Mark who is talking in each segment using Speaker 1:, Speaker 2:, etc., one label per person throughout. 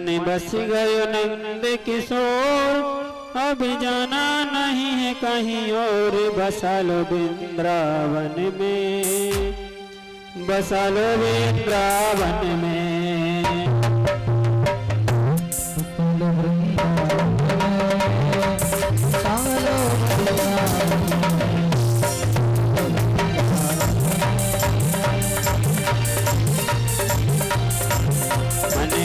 Speaker 1: मन बस गयो नंद किशोर, अब जाना नहीं है कहीं और। बसा लो वृंदावन में, बसा लो वृंदावन में।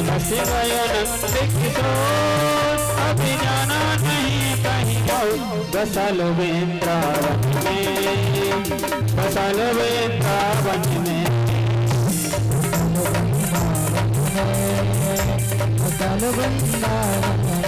Speaker 1: बस गयो नंद किशोर, अभी जाना नहीं कहीं और। बसा लो वृंदावन में, बसा लो वृंदावन में, बसा लो वृंदावन में।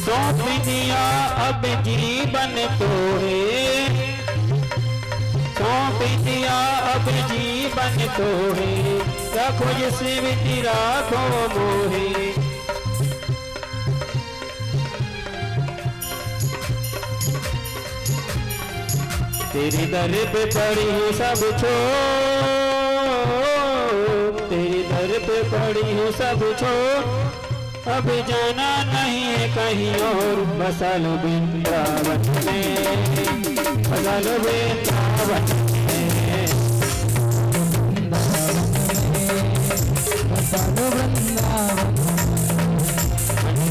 Speaker 1: सौंप दिया अब जीवन तो है, सौंप दिया अब जीवन तो है। रखो जिसे भी राखो मोहे, तेरी दर पे पड़ी हूँ सब छोड़, तेरी दर पे पड़ी हूँ सब छोड़। अब जाना नहीं है कहीं और। बसा लो वृंदावन में, बसा लो वृंदावन में, बसा लो वृंदावन में।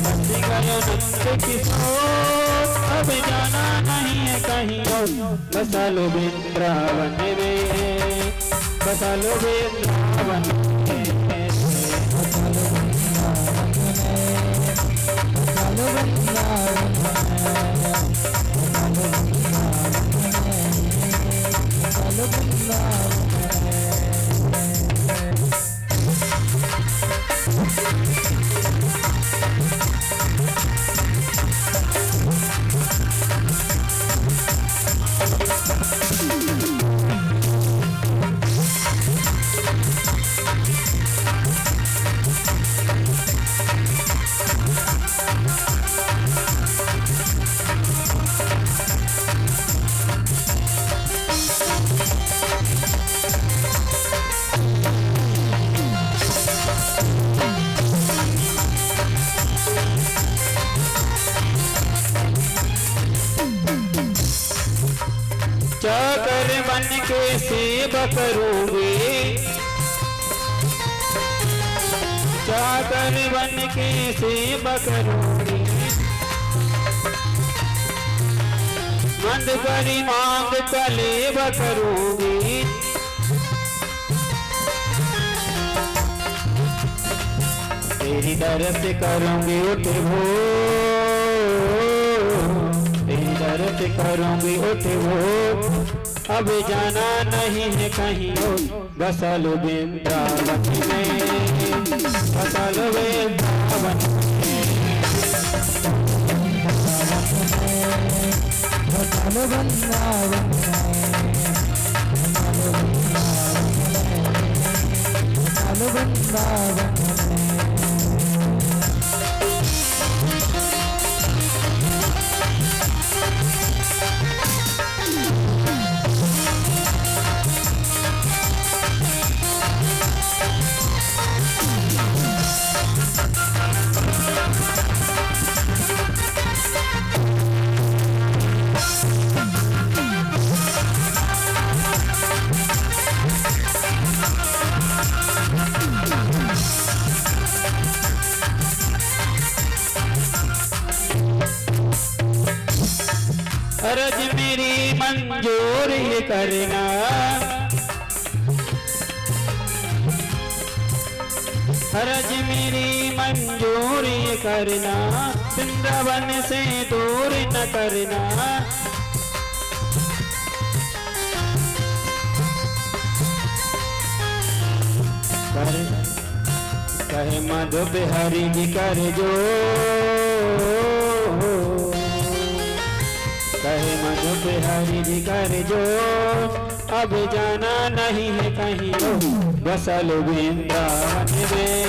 Speaker 1: बस गयो नंद किशोर, अब जाना नहीं है कहीं और। बसा लो वृंदावन में, बसा लो वृंदावन में, बसा लो चाकर बन के सेवा करूंगी, चाकर बन के सेवा करूंगी। मंद करी मांग कलेव करूंगी, तेरी तरफ से करूंगी उठ वो, तेरी तरफ से करूंगी उठ वो। अब जाना नहीं है कहीं और। बसा लो वृंदावन में, बसा लो वृंदावन में, बसा लो वृंदावन में, बसा लो वृंदावन में। अर्ज मेरी मंजूर ये करना, अर्ज मेरी मंजूर ये करना। वृंदावन से दूर न करना, कहे मधु बिहारी जी कर जो, कहे मधु बिहारी जी कर जो। अब जाना नहीं है कहीं और। बसा लो वृंदावन में,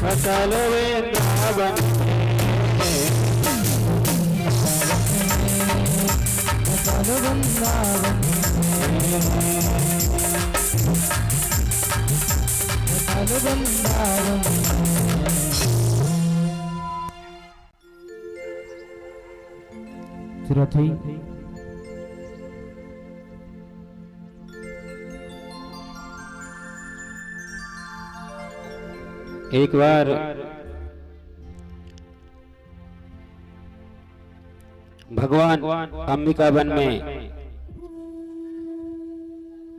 Speaker 1: अटल वृंदावन
Speaker 2: अटल वृंदावन अटल वृंदावन।
Speaker 1: सुरथी एक बार भगवान अंबिकावन में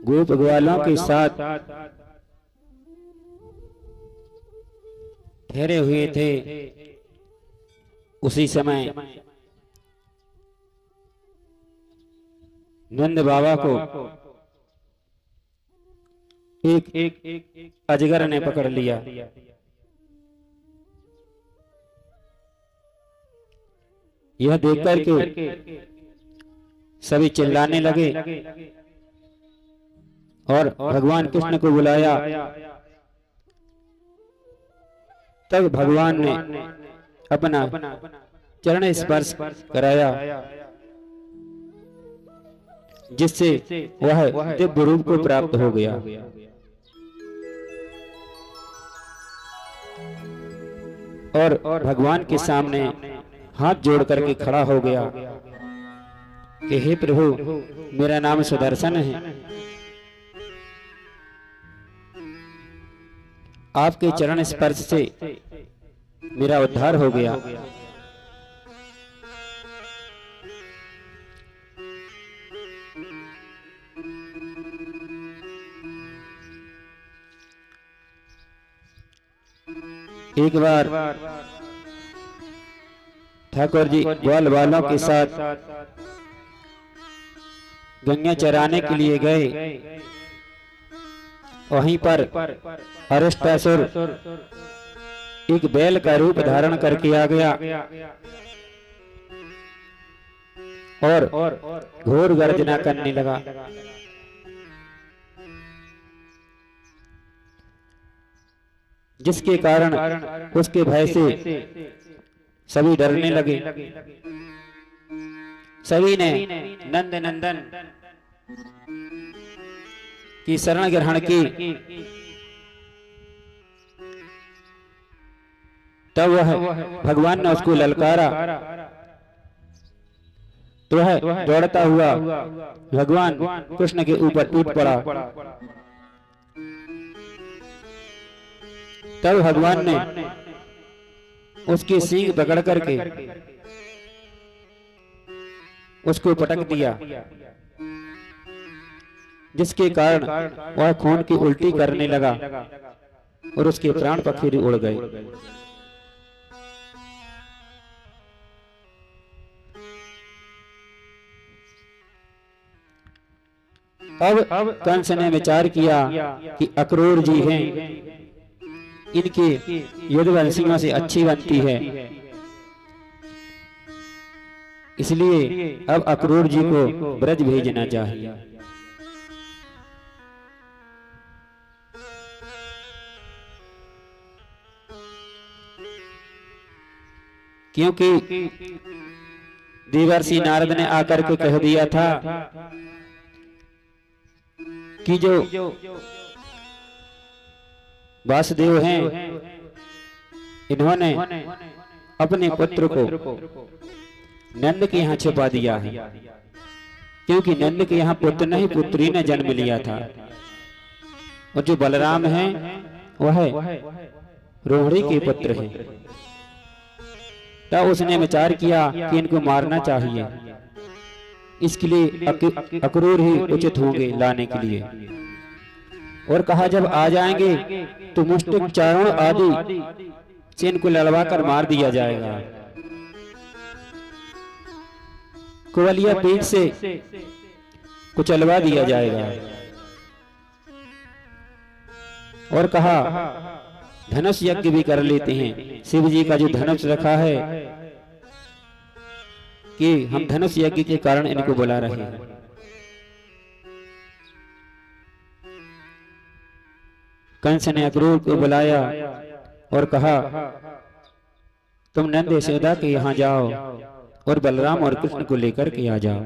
Speaker 1: गोप ग्वालों के साथ ठहरे हुए थे। उसी समय नंद बाबा को एक अजगर ने पकड़ लिया। यह देखकर के सभी चिल्लाने लगे और भगवान कृष्ण को बुलाया। तब भगवान ने अपना चरण स्पर्श कराया, जिससे वह दिव्य रूप को प्राप्त हो गया। और भगवान के सामने हाथ जोड़ करके खड़ा हो गया कि हे प्रभु, मेरा नाम सुदर्शन है, आपके चरण स्पर्श से मेरा उद्धार हो गया। एक बार ठाकुर जी ग्वाल वालों के साथ गंगा चराने के लिए गए। वहीं पर अरिष्टासुर एक बैल का रूप धारण करके आ गया और घोर गर्जना करने लगा। जिसके कारण उसके भय से सभी डरने लगे। सभी ने नंद नंदन की शरण ग्रहण की। तब वह भगवान ने उसको ललकारा तो वह दौड़ता हुआ भगवान कृष्ण के ऊपर टूट पड़ा। तब भगवान ने उसके सींग पकड़ करके उसको पटक दिया, जिसके कारण वह खून की उल्टी करने लगा और उसके प्राण पखेरु उड़ गए। अब कंस ने विचार किया कि अक्रूर जी हैं, इनके युद्धवंशियों से अच्छी बनती है, इसलिए अब अक्रूर जी को ब्रज भेजना चाहिए। क्योंकि देवर्षि नारद ने आकर के कह दिया था कि जो वासुदेव हैं, इन्होंने अपने पुत्र को नंद के यहाँ छिपा दिया है। क्योंकि नंद के यहाँ पुत्र नहीं, पुत्री ने जन्म लिया था। और जो बलराम हैं वह रोहिणी के पुत्र हैं। तब उसने विचार किया कि इनको मारना चाहिए, इसके लिए अक्रूर ही उचित होंगे लाने के लिए। और कहा जब आ जाएंगे तो मुष्टिक चारण आदि से इनको लड़वा कर मार दिया जाएगा, कुवलिया पीठ से कुचलवा दिया जाएगा। और कहा धनुष यज्ञ भी कर लेते हैं, शिव जी का जो धनुष रखा है कि हम धनुष यज्ञ के कारण इनको बुला रहे हैं। कंस ने अक्रूर को बुलाया और कहा, तुम नंद यशोदा के यहाँ जाओ और बलराम और कृष्ण को लेकर के आ जाओ।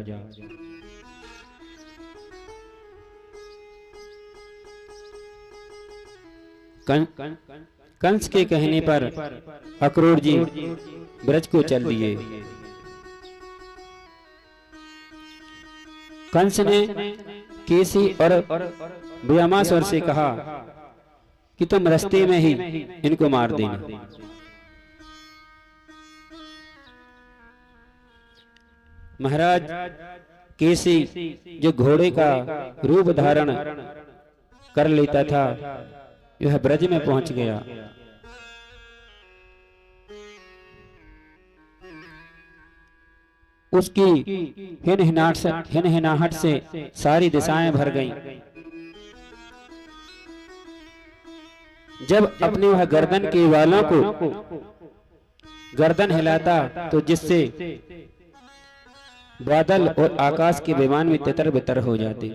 Speaker 1: कंस के कहने पर अक्रूर जी ब्रज को चल दिए। कंस ने केसी और व्यामासुर से कहा कि तुम रास्ते में ही इनको मार देना। महाराज केसी जो घोड़े का रूप धारण कर लेता था, यह ब्रज में पहुंच गया। उसकी हिनहिनाहट से सारी दिशाएं भर गईं। जब अपने वह गर्दन के वालों को गर्दन हिलाता तो जिससे बादल और आकाश के विमान में तितर बितर हो जाते।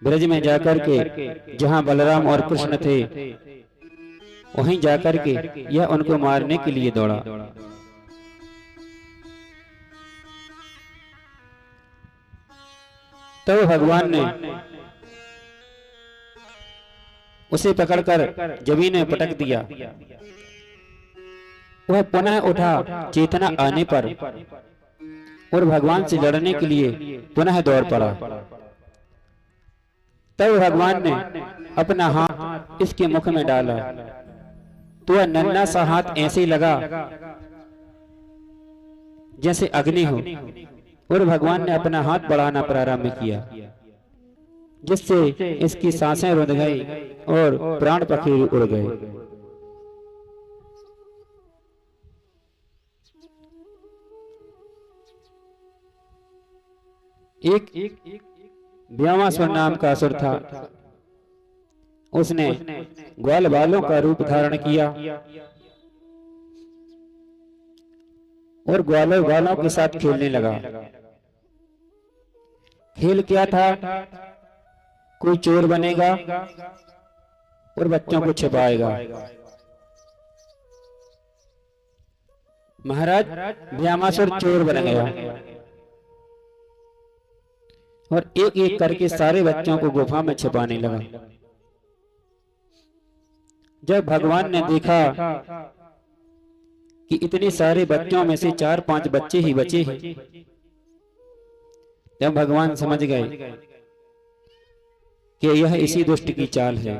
Speaker 1: ब्रज में जाकर के जहां बलराम और कृष्ण थे, वहीं जाकर के यह उनको मारने के लिए दौड़ा। तो भगवान ने उसे पकड़कर जमीन में पटक दिया। वह पुनः उठा चेतना आने पर और भगवान से लड़ने के लिए पुनः दौड़ पड़ा। तब भगवान ने अपना हाथ इसके मुख में डाला तो वह नन्हा सा हाथ ऐसे लगा जैसे अग्नि हो, और भगवान ने अपना हाथ बढ़ाना प्रारंभ किया, जिससे इसकी सांसें रुंध गई और प्राण पखेरु उड़ गए। एक व्यामासुर नाम का असुर था। उसने ग्वाल बालों का रूप धारण किया और ग्वालों बालों के साथ खेलने लगा। खेल क्या था? कोई चोर बनेगा और बच्चों को छिपाएगा। महाराज व्यामासुर चोर बन गया और एक एक करके सारे बच्चों को गुफा में छिपाने लगा। जब भगवान ने देखा कि इतने सारे बच्चों में से 4-5 बच्चे ही बचे हैं, तब भगवान समझ गए कि यह इसी दुष्ट की चाल है।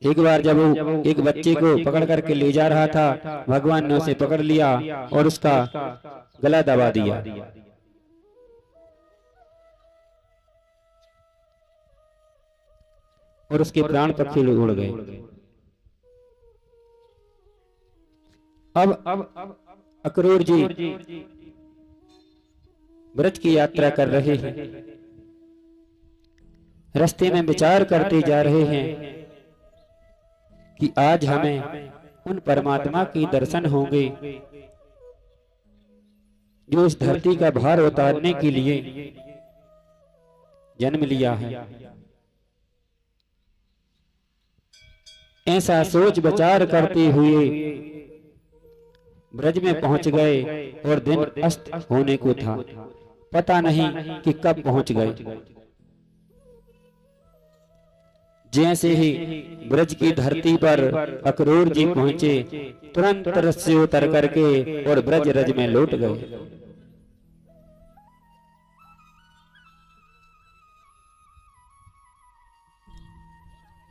Speaker 1: एक बार जब वो एक बच्चे को पकड़ करके ले जा रहा था, भगवान ने उसे पकड़ लिया और उसका गला दबा दिया। और उसके प्राण पक्षी उड़ गए। अब अक्रूर जी ब्रज की यात्रा कर रहे हैं। रास्ते में विचार करते जा रहे हैं कि आज हमें उन परमात्मा के दर्शन होंगे जो इस धरती का भार उतारने के लिए जन्म लिया है। ऐसा सोच विचार करते हुए ब्रज में पहुंच गए और दिन अस्त होने को था। पता नहीं कि कब पहुंच गए। जैसे ही ब्रज की धरती पर अक्रूर जी पहुंचे, तुरंत रथ से उतर करके और ब्रज रज में लौट गए।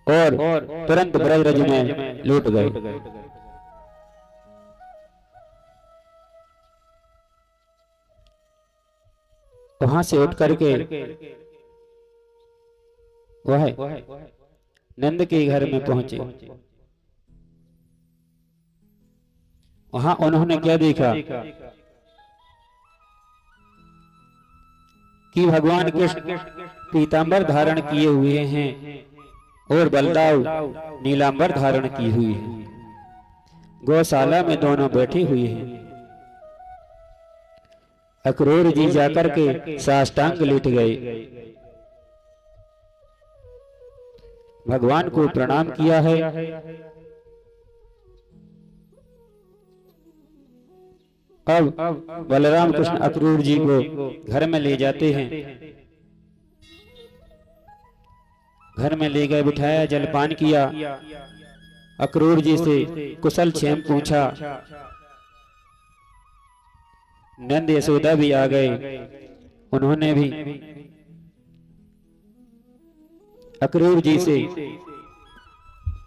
Speaker 1: और तुरंत ब्रज रज में लौट गए। वहां से उठ करके वह नंद के घर में पहुंचे। वहां उन्होंने क्या देखा कि भगवान कृष्ण पीतांबर धारण किए हुए हैं और बलदाव नीलांबर धारण की हुई है। गौशाला में दोनों बैठे हुए हैं। अक्रूर जी जाकर के साष्टांग लेट गए, भगवान को प्रणाम किया है। अब बलराम कृष्ण अक्रूर जी को घर में ले जाते हैं। घर में ले गए, बिठाया, जलपान किया, अक्रूर जी से कुशल क्षेम पूछा। नंद यशोदा भी आ गए, उन्होंने भी अक्रूर जी से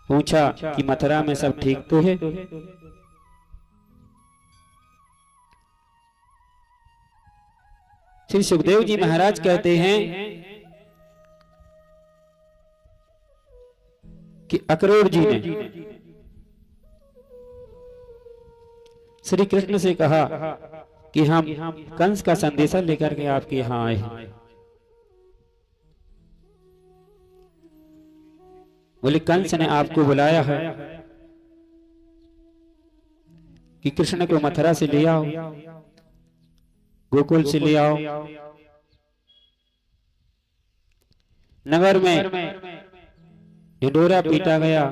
Speaker 1: पूछा कि मथुरा में सब ठीक तो है। श्री सुखदेव जी महाराज कहते हैं कि अक्रूर जी ने श्री कृष्ण से कहा कि हम कंस का संदेशा लेकर के आपके यहां आए हैं। बोले कंस ने आपको बुलाया है कि कृष्ण को मथुरा से ले आओ, गोकुल से ले आओ। नगर में ढिंढोरा पीटा गया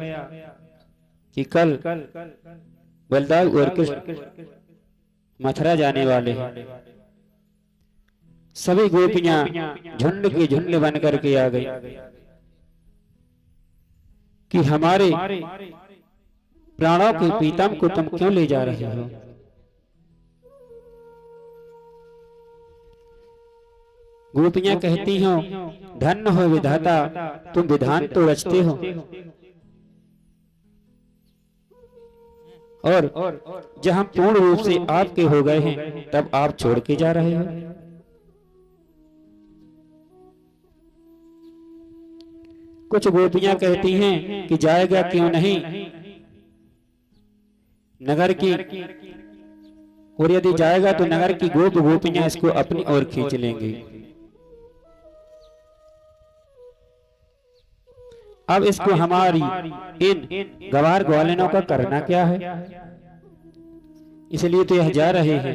Speaker 1: कि कल बलदाव और कृष्ण मथुरा जाने वाले हैं। सभी गोपियां झुंड के झुंड बन करके आ गई कि हमारे प्राणों के प्रीतम को तुम क्यों ले जा रहे हो। गोपियां कहती हो, धन्य हो विधाता, तुम विधान तो रचते हो और जब हम पूर्ण रूप से आपके हो गए हैं तब आप छोड़ के जा रहे हो। कुछ गोपियां कहती हैं कि जाएगा क्यों नहीं, नगर की, और यदि जाएगा तो नगर की गोपियां इसको अपनी ओर खींच लेंगी। अब इसको हमारी इन गवार ग्वालिनों का करना क्या है, इसलिए तो यह जा रहे हैं।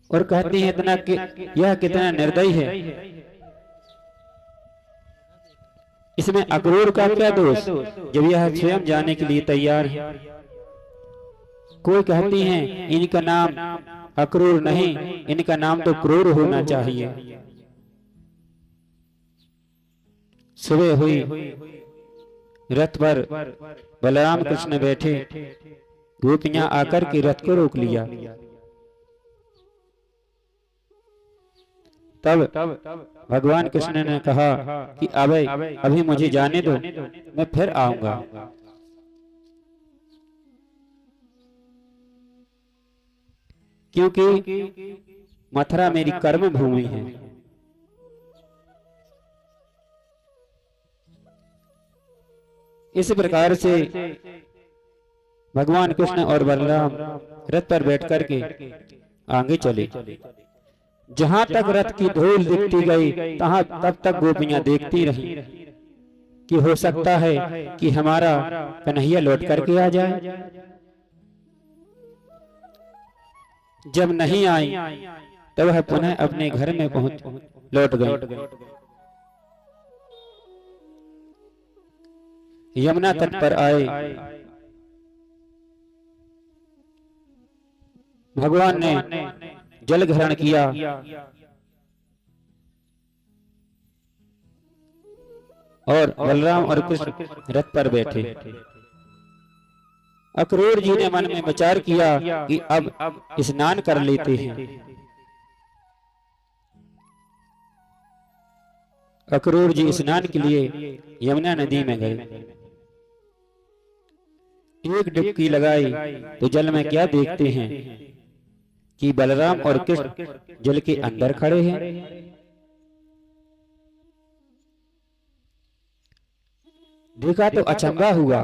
Speaker 1: और कहती हैं इतना कि यह कितना निर्दयी है, इसमें अक्रूर का क्या दोष जब यह स्वयं जाने के लिए तैयार है। कोई कहती हैं इनका नाम अक्रूर नहीं, इनका नाम तो क्रूर होना चाहिए। सुबह हुई, रथ पर बलराम कृष्ण बैठे, गोपियां आकर के रथ को रोक लिया। तब भगवान कृष्ण ने कहा कि अभी मुझे जाने दो, मैं फिर आऊंगा। क्योंकि मथुरा मेरी कर्म भूमि है। इस प्रकार से भगवान कृष्ण और बलराम रथ पर बैठ करके आगे चले। जहां तक रथ की धूल दिखती गई तब तक गोपियां देखती रही कि हो सकता है कि हमारा कन्हैया लौट करके आ जाए। जब नहीं आई तब वह पुनः अपने घर में लौट गई। यमुना तट पर आए, भगवान ने जल ग्रहण किया और बलराम और कृष्ण रथ पर बैठे। अक्रूर जी ने मन में विचार किया कि अब स्नान कर लेते हैं। अक्रूर जी स्नान के लिए यमुना नदी में गए। एक डुबकी लगाई तो जल में क्या देखते हैं कि बलराम और कृष्ण जल के अंदर खड़े हैं। देखा तो अचंभा हुआ।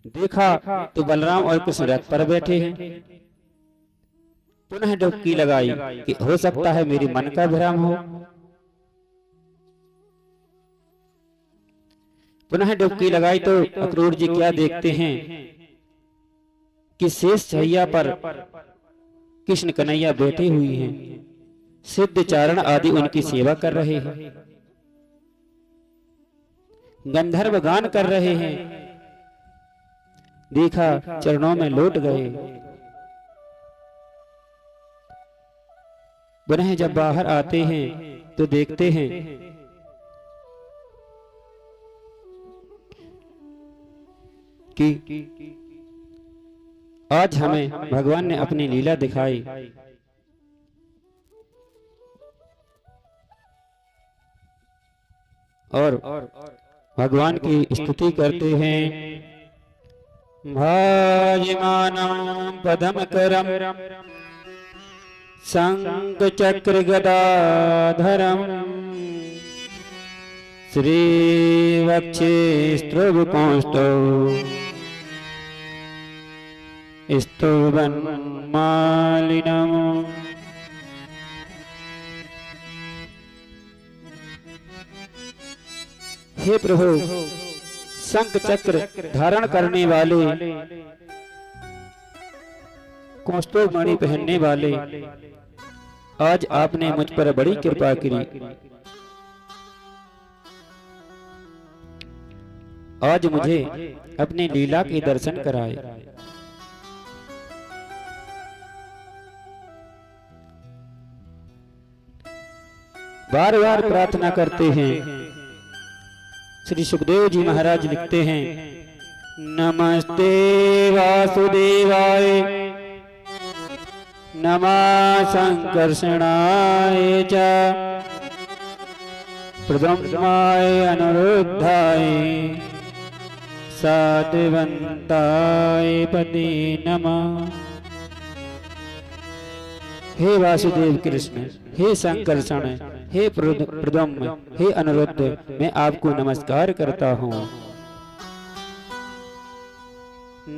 Speaker 1: देखा तो बलराम और कृष्ण रथ पर बैठे हैं। पुनः डुबकी लगाई कि हो सकता है मेरी मन का भ्रम हो। पुनः डुबकी लगाई तो अक्रूर जी क्या देखते हैं कि शेष शैया पर कृष्ण कन्हैया बैठे हुए हैं, सिद्ध चारण आदि उनकी सेवा कर रहे हैं, गंधर्व गान कर रहे हैं। देखा चरणों में लौट गए। पुनः जब बाहर आते हैं तो देखते हैं कि आज हमें भगवान ने अपनी लीला दिखाई। और भगवान की स्तुति करते हैं। भाजमानं पदम करम शंख चक्र गदाधरम श्री वक्षे स्त्रवकौस्तौ स्तुवन्मालिनम्। हे प्रभु, शंख चक्र धारण करने वाले, कौस्तुभ मणि पहनने वाले, आज आपने मुझ पर बड़ी कृपा की। आज मुझे अपनी लीला के दर्शन कराए। बार बार प्रार्थना करते हैं। श्री सुखदेव जी महाराज लिखते हैं, नमस्ते वासुदेवाय नमः संकर्षणाय च प्रद्युम्नाय अनिरुद्धाय सात्वन्ताय पते नमः। हे वासुदेव कृष्ण, हे संकर्षण, हे प्रद्युम्न, हे अनिरुद्ध, मैं आपको नमस्कार करता हूँ।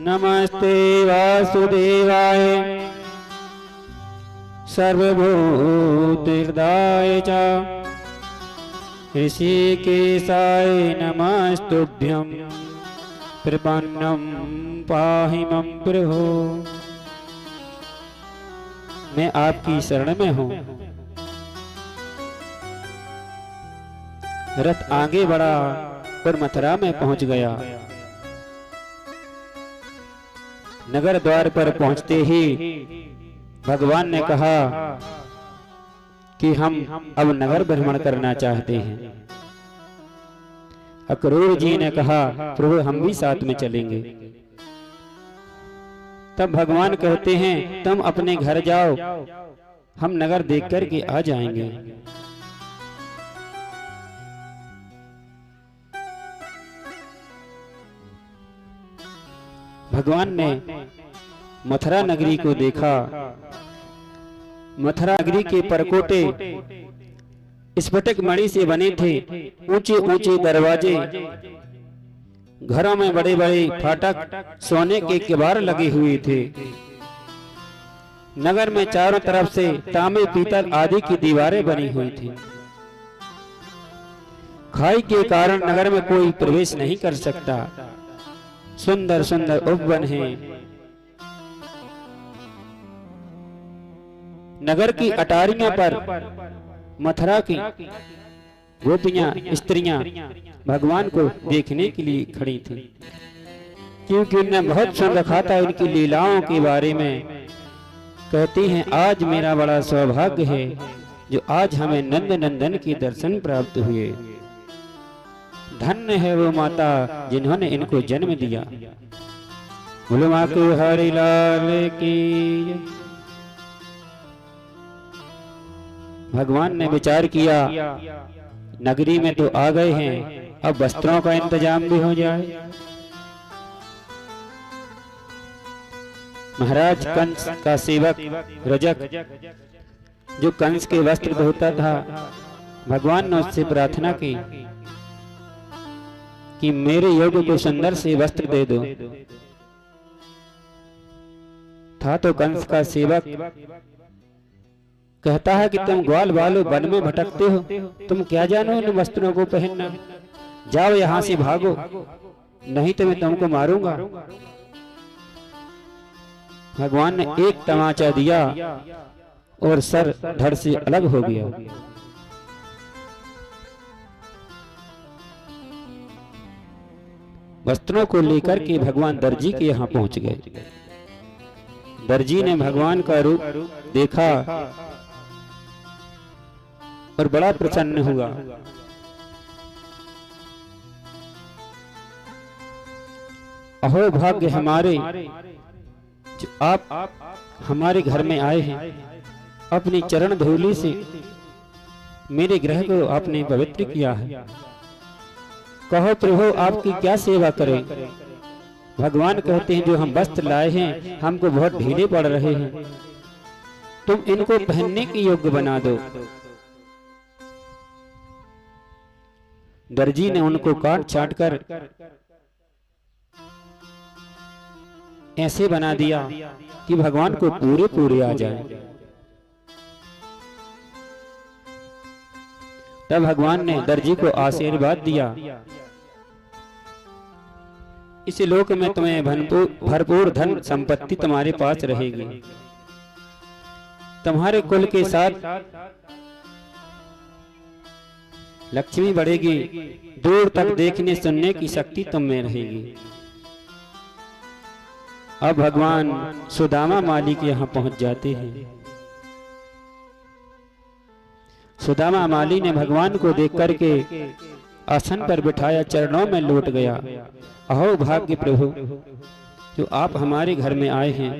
Speaker 1: नमस्ते वासुदेवाय सर्वभूतहृदाय च ऋषिकेशाय नमस्तुभ्यं प्रपन्नं पाहि मम प्रभो। मैं आपकी शरण में हूँ। रथ आगे बढ़ा और मथुरा में पहुंच गया। नगर द्वार पर पहुंचते ही भगवान ने कहा कि हम अब नगर भ्रमण करना चाहते हैं। अक्रूर जी ने कहा, प्रभु हम भी साथ में चलेंगे। तब भगवान कहते हैं, तुम अपने घर जाओ, हम नगर देख कर के आ जाएंगे। भगवान ने मथुरा नगरी को देखा। मथुरा नगरी के परकोटे स्फटिक मणि से बने थे। ऊंचे ऊंचे दरवाजे, घरों में बड़े बड़े फाटक, सोने के किवाड़ लगे हुए थे। नगर में चारों तरफ से तांबे पीतल आदि की दीवारें बनी हुई थी। खाई के कारण नगर में कोई प्रवेश नहीं कर सकता। सुंदर सुंदर उपवन हैं। नगर की अटारियों पर मथुरा की गोपियां, स्त्रियां भगवान को देखने के लिए खड़ी थी, क्योंकि उन्हें बहुत सुन रखा था उनकी लीलाओं के बारे में। कहती हैं, आज मेरा बड़ा सौभाग्य है जो आज हमें नंद नंदन के दर्शन प्राप्त हुए। धन्य है वो माता जिन्होंने इनको जन्म दिया। बोलो माँ को हरि लाल की। भगवान ने विचार किया, नगरी में तो आ गए हैं, अब वस्त्रों का इंतजाम भी हो जाए। महाराज कंस का सेवक रजक, जो कंस के वस्त्र धोता था, भगवान ने उससे प्रार्थना की कि मेरे योग्य को सुंदर से वस्त्र दे दो। था तो कंस का सेवक, कहता है कि तुम ग्वाल बालो वन में भटकते हो, तुम क्या जानो इन वस्त्रों को पहनना, जाओ यहां से भागो, नहीं तो मैं तुमको मारूंगा। भगवान ने एक तमाचा दिया और सर धड़ से अलग हो गया। वस्त्रों को लेकर के भगवान दर्जी के यहाँ पहुंच गए। दर्जी ने भगवान का रूप देखा और बड़ा प्रसन्न हुआ। अहो भाग्य हमारे, जो आप हमारे घर में आए हैं, अपनी चरण धूलि से मेरे ग्रह को आपने पवित्र किया है। कहो प्रभु आपकी क्या सेवा करें। भगवान कहते हैं जो हम वस्त्र लाए हैं हमको बहुत ढीले पड़ रहे हैं, तुम इनको पहनने के योग्य बना दो। दर्जी ने उनको काट छाट कर ऐसे बना दिया कि भगवान को पूरे पूरे आ जाए। तब भगवान ने दर्जी को आशीर्वाद दिया, इस लोक में तुम्हें भरपूर धन संपत्ति तुम्हारे पास रहेगी, तुम्हारे कुल के साथ लक्ष्मी बढ़ेगी, दूर तक देखने सुनने की शक्ति तुम में रहेगी। अब भगवान सुदामा माली के यहाँ पहुंच जाते हैं। सुदामा माली ने भगवान को देख करके आसन पर बिठाया, चरणों में लौट गया। अहो भाग्य प्रभु, जो आप हमारे घर में आए हैं,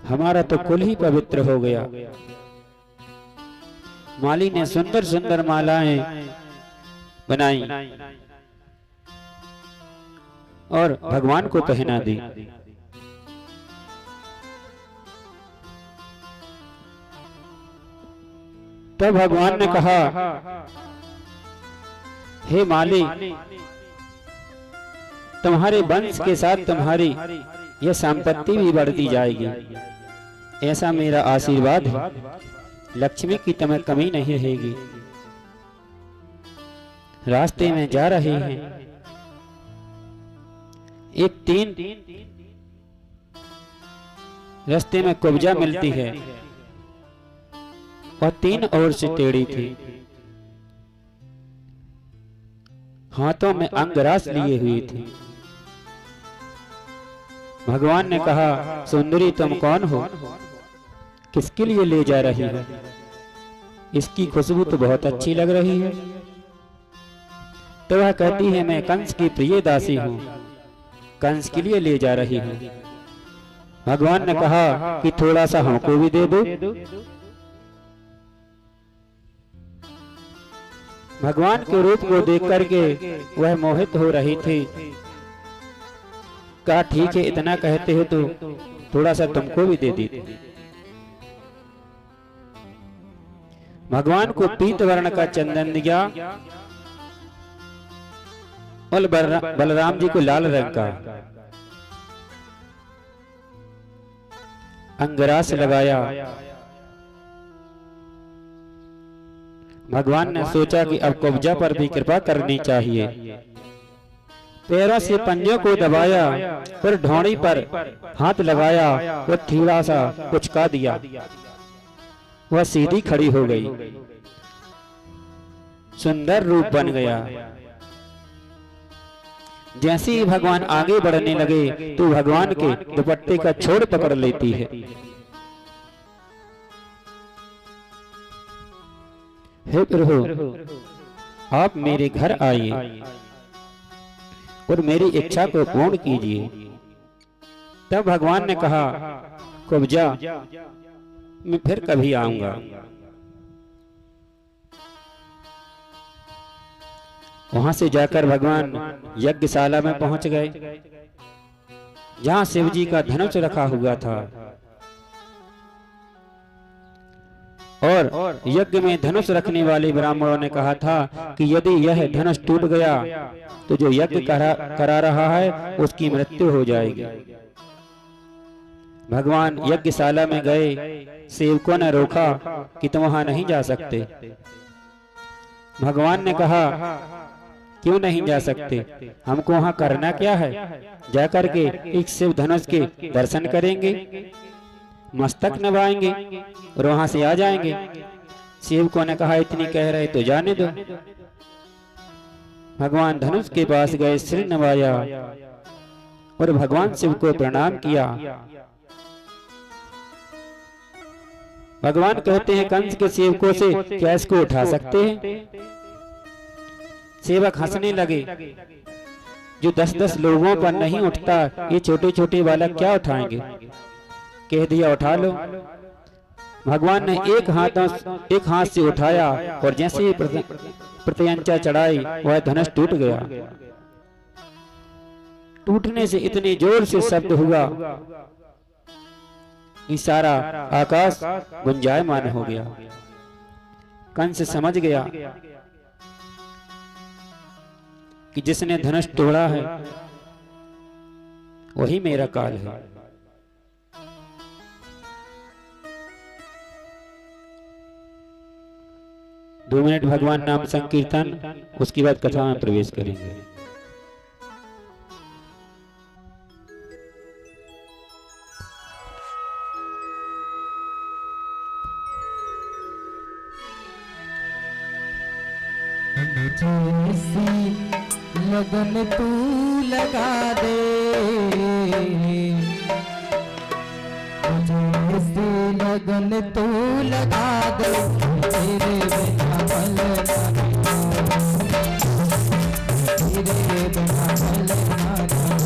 Speaker 1: हमारा तो कुल ही पवित्र हो गया। माली ने सुंदर सुंदर मालाएं बनाई और भगवान को पहना दी। तब भगवान ने कहा, हे माली, तुम्हारे वंश के साथ तुम्हारी यह संपत्ति भी बढ़ती जाएगी, ऐसा मेरा आशीर्वाद है। लक्ष्मी की तुम्हें कमी नहीं रहेगी। रास्ते में जा रहे हैं, एक तीन रास्ते में कुब्जा मिलती है और तीन ओर से टेढ़ी थी, हाथों में अंगरास लिए हुई थी। भगवान ने कहा, सुंदरी तुम कौन हो, किसके लिए ले जा रही है? इसकी खुशबू तो बहुत अच्छी लग रही है। तो वह कहती है, मैं कंस की प्रिय दासी हूँ, कंस के लिए ले जा रही हूँ। भगवान ने कहा कि थोड़ा सा हमको भी दे दो। भगवान के रूप को देख करके वह मोहित हो रही थी। कहा, ठीक है, इतना कहते हो तो थोड़ा सा तुमको भी दे दी। भगवान को पीत वर्ण का चंदन दिया और बलराम जी को लाल रंग का अंगरास लगाया। भगवान ने सोचा कि अब कुब्जा पर भी कृपा करनी चाहिए। पैरों से पंजों को दबाया, फिर ढोड़ी पर हाथ लगाया और थोड़ा सा कुचका दिया। वह सीधी खड़ी हो गई, सुंदर रूप बन गया। जैसे ही भगवान आगे बढ़ने लगे तो भगवान के दुपट्टे का छोड़ पकड़ लेती है। हे प्रभु, आप मेरे घर आइए और मेरी इच्छा को पूर्ण कीजिए। तब भगवान ने कहा, कुब्जा, मैं फिर कभी आऊंगा। वहां से जाकर भगवान यज्ञशाला में पहुंच गए, जहां शिव जी का धनुष रखा हुआ था। और यज्ञ में धनुष रखने वाले ब्राह्मणों ने कहा था कि यदि यह धनुष टूट गया तो जो यज्ञ करा रहा है उसकी मृत्यु हो जाएगी। भगवान यज्ञशाला में गए, सेवकों ने रोका कि तुम वहां नहीं जा सकते। भगवान ने कहा क्यों नहीं जा सकते, हमको वहां करना क्या है, जाकर के एक शिव धनुष के दर्शन करेंगे, मस्तक नवाएंगे और वहां से आ जाएंगे। सेवकों ने कहा इतनी कह रहे तो जाने दो। भगवान धनुष के पास गए, सिर नवाया और भगवान शिव को प्रणाम किया। भगवान कहते हैं कंस के सेवकों से क्या इसको उठा सकते हैं? सेवक हंसने लगे, जो 10-10 लोगों पर नहीं उठता ये छोटे छोटे बालक क्या उठाएंगे। कह दिया उठा लो। भगवान ने एक हाथ से उठाया और जैसे ही प्रत्यंचा चढ़ाई वह धनुष टूट गया। टूटने से इतने जोर से शब्द हुआ कि सारा आकाश गुंजायमान हो गया। कंस समझ गया कि जिसने धनुष तोड़ा है वही मेरा काल है। 2 मिनट भगवान नाम संकीर्तन, उसके बाद कथा में प्रवेश करेंगे।
Speaker 2: जैसी लगन तू लगा दे, जैसी लगन तू लगा दे, तेरे बिना पल ना रहूं, तेरे बिना पल ना रहूं,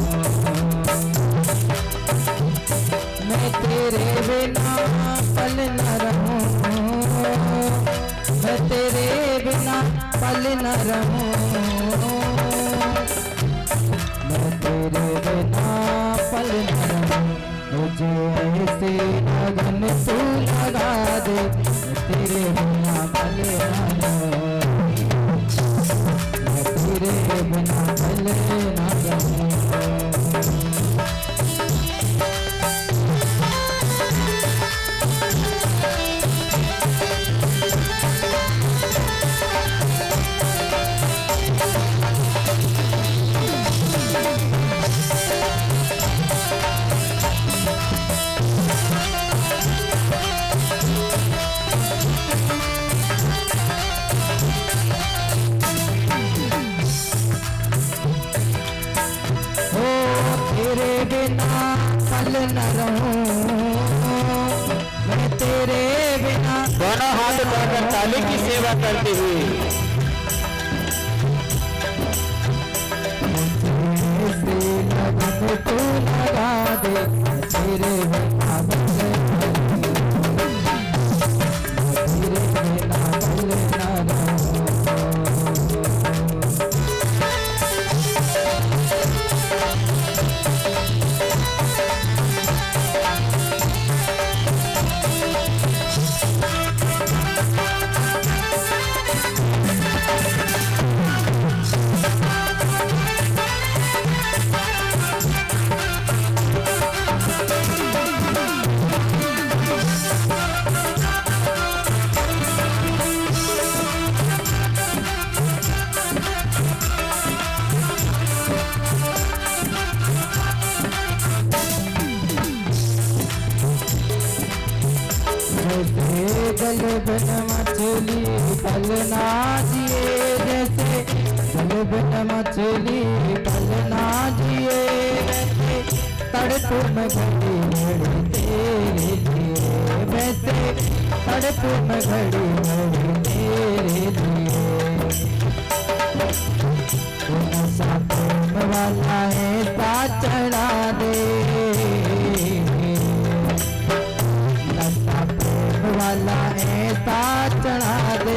Speaker 2: मैं तेरे बिना पल ना रहूं, मैं तेरे बिना पल न रहूं, मैं तेरे बिना पल न रहूं। मुझे ऐसे लगन तू लगा दे, मैं तेरे बिना पल न रहूं, मैं तेरे बिना पल न रहूं। पल न रहूं, मैं तेरे बिना।
Speaker 1: दोनों हाथ उठाकर ताली की सेवा करते हुए
Speaker 2: लगन तू लगा दे, तेरे बिना पल न रहूं, तेरे बिना पल न रहूं। जल बिन मछली पल ना जिए, जैसे जल बिन मछली पल ना जिए, वैसे तड़प में घड़ी घड़ी तेरे लिए, वैसे तड़प में घड़ी घड़ी तेरे लिए। तू सा प्रेम वाला है सा चढ़ा दे, वाला ऐसा चढ़ा दे,